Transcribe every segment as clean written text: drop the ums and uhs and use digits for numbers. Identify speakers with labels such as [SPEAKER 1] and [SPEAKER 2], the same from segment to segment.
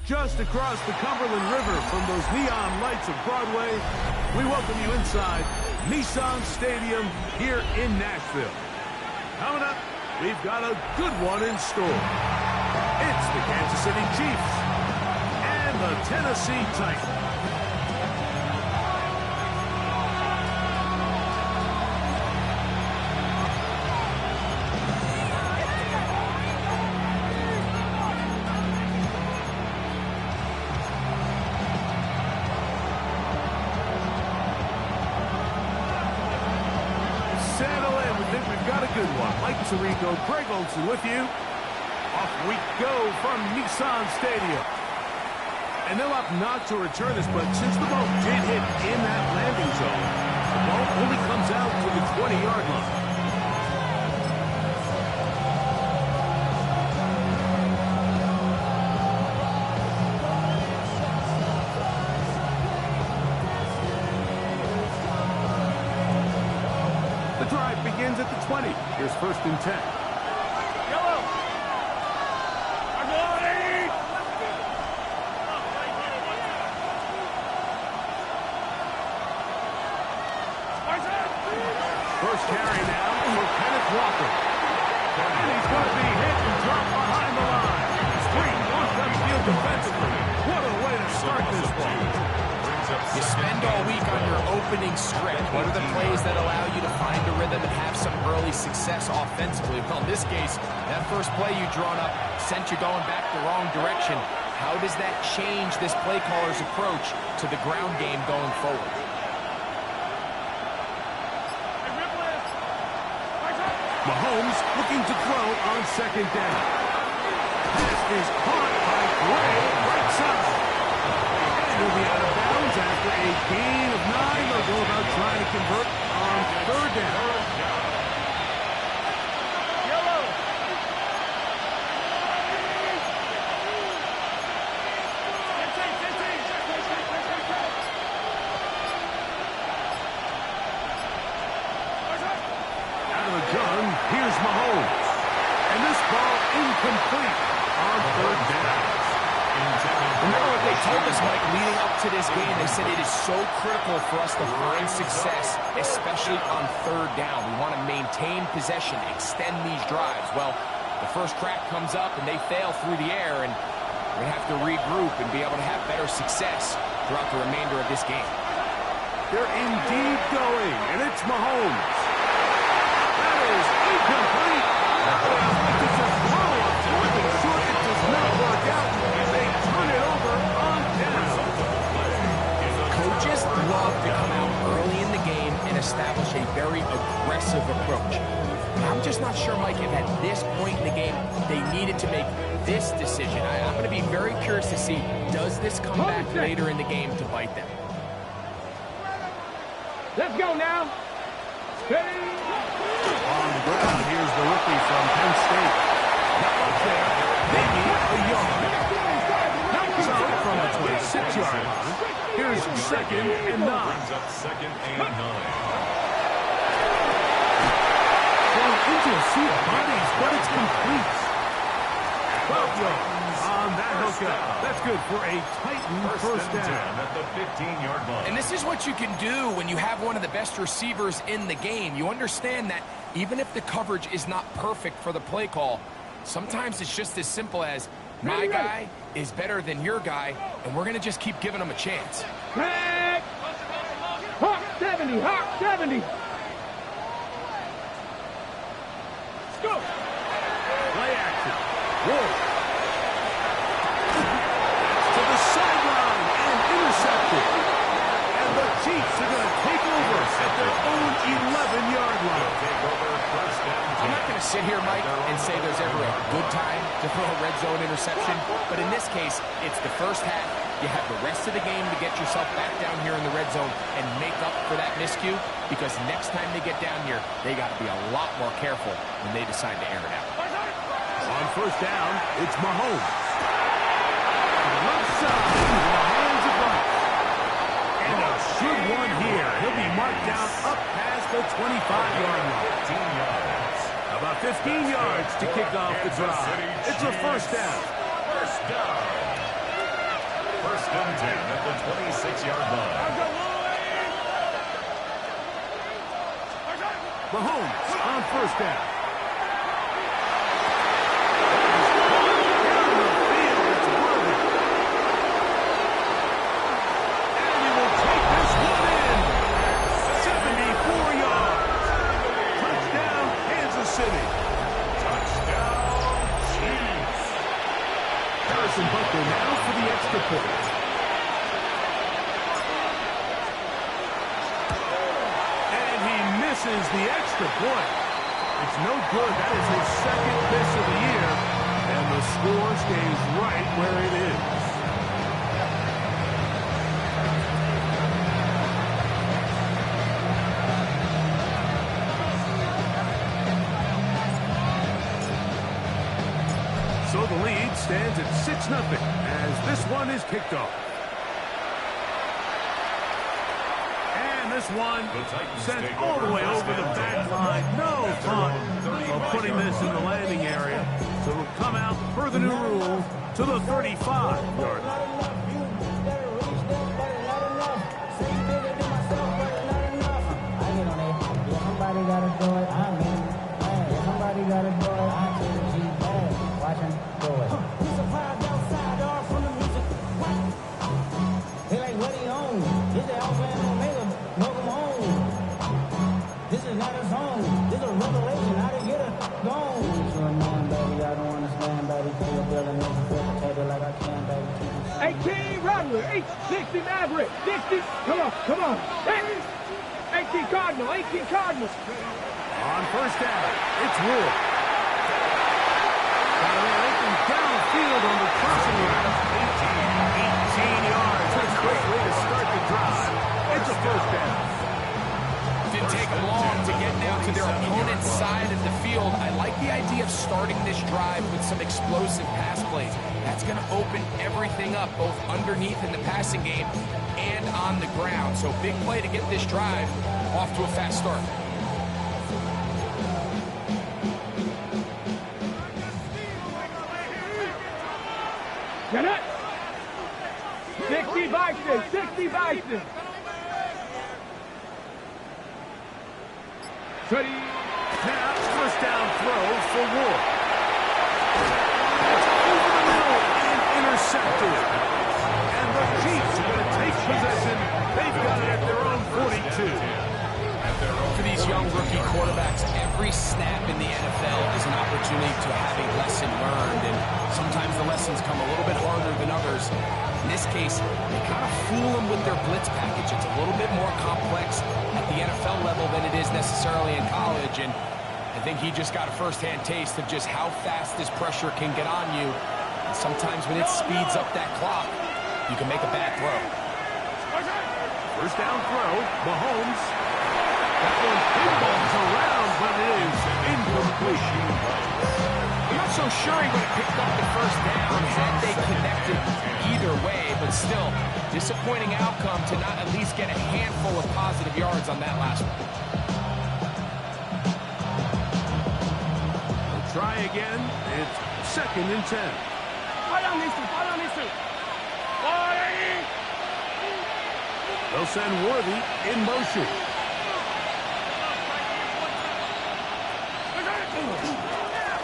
[SPEAKER 1] Just across the Cumberland River from those neon lights of Broadway, we welcome you inside Nissan Stadium here in Nashville. Coming up, we've got a good one in store. It's the Kansas City Chiefs and the Tennessee Titans. Rico, Greg Olsen with you. Off we go from Nissan Stadium. And they'll opt not to return this, but since the ball did hit in that landing zone, the ball only comes out to the 20-yard line. The drive begins at the 20. Here's 1st and 10.
[SPEAKER 2] Yellow. I'm loading.
[SPEAKER 1] First carry now for Kenneth Walker. And he's going to be hit and dropped behind the line. Street wants them field defensively. What a way to start this ball.
[SPEAKER 3] You spend all week on your opening stretch. What are the plays that allow you to find a rhythm and have some early success offensively? Well, in this case, that first play you drawn up sent you going back the wrong direction. How does that change this play caller's approach to the ground game going forward?
[SPEAKER 1] Mahomes looking to throw on 2nd down. This is caught by Gray, right side. He'll be out of bounds after a gain of 9. They'll go about trying to convert on 3rd down.
[SPEAKER 2] Yellow.
[SPEAKER 1] Out of the gun, here's Mahomes. And this ball incomplete on 3rd down.
[SPEAKER 3] Remember what they told us, Mike, leading up to this game. They said it is so critical for us to find success, especially on 3rd down. We want to maintain possession, extend these drives. Well, the first crack comes up and they fail through the air, and we're going to have to regroup and be able to have better success throughout the remainder of this game.
[SPEAKER 1] They're indeed going, and it's Mahomes. is incomplete. It's a throw-up, nothing short. It does not work out, and they turn it over on down.
[SPEAKER 3] Coaches love to come out early in the game and establish a very aggressive approach. But I'm just not sure, Mike, if at this point in the game they needed to make this decision. I'm going to be very curious to see, does this come back later in the game to bite them?
[SPEAKER 2] Let's go now. Steady.
[SPEAKER 1] On the ground, here's the rookie from Penn State. Not up there, maybe a yard. So from the 26-yard line, here's 2nd and 9.
[SPEAKER 4] Brings up 2nd and 9.
[SPEAKER 1] Going into a sea of bodies, but it's complete. 12 yards on that hookup. That's good for a Titan first down.
[SPEAKER 4] At the 15-yard line.
[SPEAKER 3] And this is what you can do when you have one of the best receivers in the game. You understand that even if the coverage is not perfect for the play call, sometimes it's just as simple as, my guy is better than your guy, and we're going to just keep giving him a chance.
[SPEAKER 2] Back. Hawk 70. Hawk 70. Let's go.
[SPEAKER 1] Play action. Wolf. To the sideline and intercepted. And the Chiefs are going to take over at their own 11-yard line.
[SPEAKER 3] I'm not going to sit here, Mike, and say there's ever a good time to throw a red zone interception, but in this case, it's the first half. You have the rest of the game to get yourself back down here in the red zone and make up for that miscue, because next time they get down here, they got to be a lot more careful when they decide to air it out.
[SPEAKER 1] On first down, it's Mahomes. Left side, into the hands of Buck. And a good one here. He'll be marked down up past the 25-yard line.
[SPEAKER 4] 15 yards.
[SPEAKER 1] About 15 yards to kick off the drive. It's a first down.
[SPEAKER 4] First down. First and 10 at the 26-yard line.
[SPEAKER 1] Mahomes on first down. Buckner now for the extra point. And he misses the extra point. It's no good. That is his 2nd miss of the year. And the score stays right where it is. So the lead stands at 6-0 as this one is kicked off. And this one sent all the way over the back line. No fun of putting this in the landing area. So it'll come out per the new rule to the 35-yard line.
[SPEAKER 5] Somebody gotta do it. I mean, hey, somebody gotta do it. I see the G. Watch him do it. He's a vibe outside, all from the music. They like, what he on? This is Alpha and Omega. Welcome home. This is not a song. This is a revelation. How to get it gone. You're a man, baby. I don't understand, baby. Till you're building this and feel the table like I can, baby.
[SPEAKER 2] 18 Rattler, 60 Maverick, 60. Come on, come on. 18 Cardinal, 18 Cardinal.
[SPEAKER 1] On first down, it's Wood. Downfield on the crossing route. 18 yards. That's a great way to start the drive. It's a first down.
[SPEAKER 3] Didn't take them long to get down to their opponent's side of the field. I like the idea of starting this drive with some explosive pass plays. That's going to open everything up, both underneath in the passing game and on the ground. So big play to get this drive off to a fast start.
[SPEAKER 2] Get it. 60 Bison, 60 Bison. 30.
[SPEAKER 1] Now, first down throw for Ward. That's over the middle and intercepted. And the Chiefs are going to take possession. They've got it at their own 42.
[SPEAKER 3] For these young rookie quarterbacks, Every snap in the NFL is an opportunity to have a lesson learned, and sometimes the lessons come a little bit harder than others. In this case, they kind of fool them with their blitz package. It's a little bit more complex at the NFL level than it is necessarily in college, and I think he just got a first-hand taste of just how fast this pressure can get on you. And sometimes when it speeds up that clock, you can make a bad throw.
[SPEAKER 1] First down throw, Mahomes. That one pinballs around, but it is incomplete.
[SPEAKER 3] I'm not so sure he would have picked up the first down had they connected either way, but still, disappointing outcome to not at least get a handful of positive yards on that last one.
[SPEAKER 1] We'll try again. It's 2nd and 10. They'll send Worthy in motion.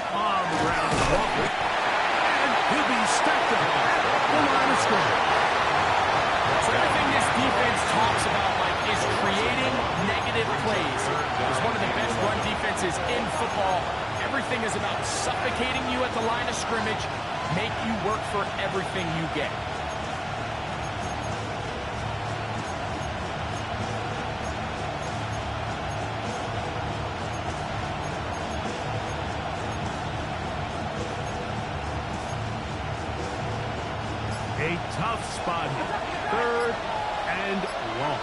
[SPEAKER 1] On the ground, Walker. And he'll be stacked up at the line of scrimmage.
[SPEAKER 3] So everything this defense talks about, Mike, is creating negative plays. It's one of the best run defenses in football. Everything is about suffocating you at the line of scrimmage, make you work for everything you get.
[SPEAKER 1] A tough spot here. 3rd and long.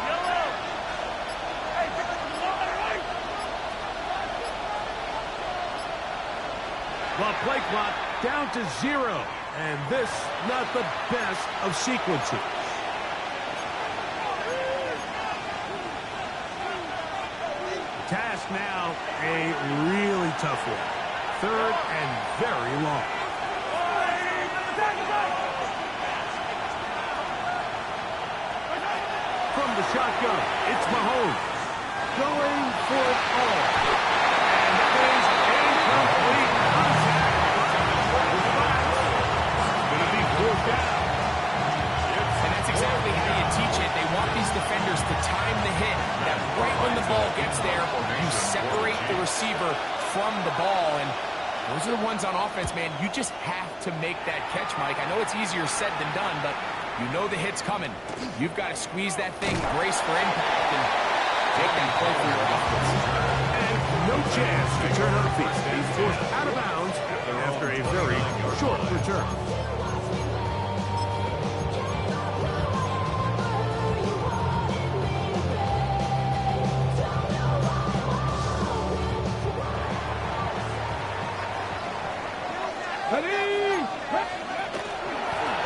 [SPEAKER 1] The play clock down to 0. And this, not the best of sequences. Task now, a really tough one. 3rd and very long. From the shotgun, it's Mahomes. Going for it all. And that is incomplete contact. Going to be 4th down.
[SPEAKER 3] And that's exactly how you teach it. They want these defenders to time the hit. That right when the ball gets there, you separate the receiver from the ball. And those are the ones on offense, man. You just have to make that catch, Mike. I know it's easier said than done, but you know the hit's coming. You've got to squeeze that thing, brace for impact, and take that play for your offense.
[SPEAKER 1] And no chance to turn on feet. He's forced out of bounds after a very short return.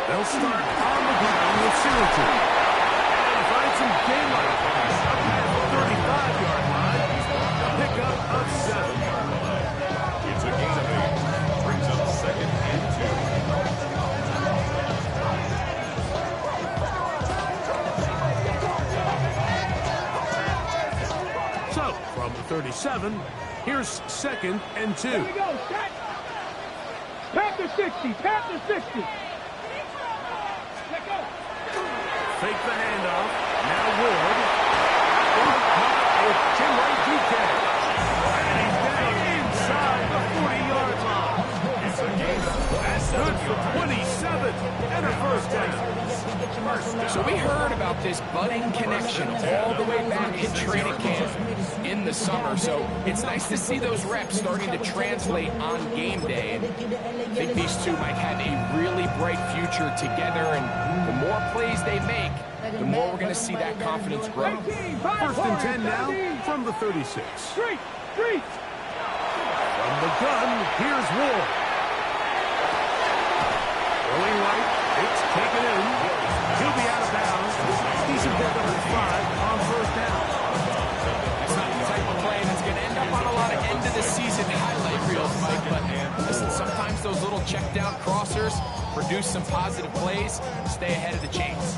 [SPEAKER 1] They'll start on the ground with Singleton. And find some daylight up at the 35-yard line. Pickup of 7.
[SPEAKER 4] It's a gain of 8. Brings up 2nd and 2.
[SPEAKER 1] So, from the 37, here's 2nd and 2.
[SPEAKER 2] Here we go, set. Panther 60, Panther 60. Let go.
[SPEAKER 1] Fake the handoff. Now Ward. It's two-way DK. And he's down inside the 40-yard line.
[SPEAKER 4] It's a gain of
[SPEAKER 1] That's good for 27 and a first down.
[SPEAKER 3] So we heard about this budding connection all the way back in training camp in the summer. So it's nice to see those reps starting to translate on game day. And I think these two might have a really bright future together. And the more plays they make, the more we're going to see that confidence grow.
[SPEAKER 1] 1st and 10 now from the 36.
[SPEAKER 2] Street.
[SPEAKER 1] From the gun, here's Ward. Throwing right, it's taken in. He'll be out of bounds. He's a bit number 5 on 1st down.
[SPEAKER 3] That's not the type of play that's going to end up on a lot of end-of-the-season highlight reels, Mike. But listen, sometimes those little check-down crossers produce some positive plays. Stay ahead of the chains.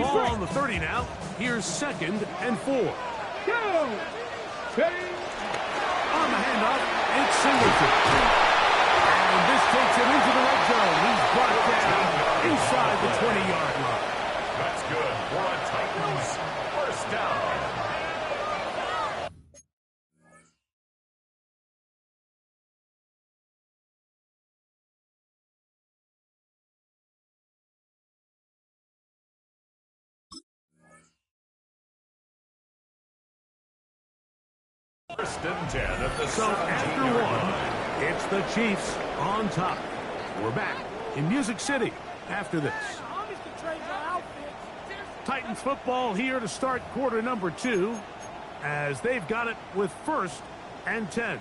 [SPEAKER 1] Ball on the 30 now. Here's 2nd and 4.
[SPEAKER 2] Go. Ready.
[SPEAKER 1] On the handoff, it's Singleton. And this takes him into the red zone. He's brought down inside the 20-yard line.
[SPEAKER 4] That's good for a Titans first down. First and 10 at the
[SPEAKER 1] So after
[SPEAKER 4] 17-yard
[SPEAKER 1] one,
[SPEAKER 4] line.
[SPEAKER 1] it's the Chiefs on top. We're back in Music City after this. Titans football here to start quarter number 2 as they've got it with 1st and 10.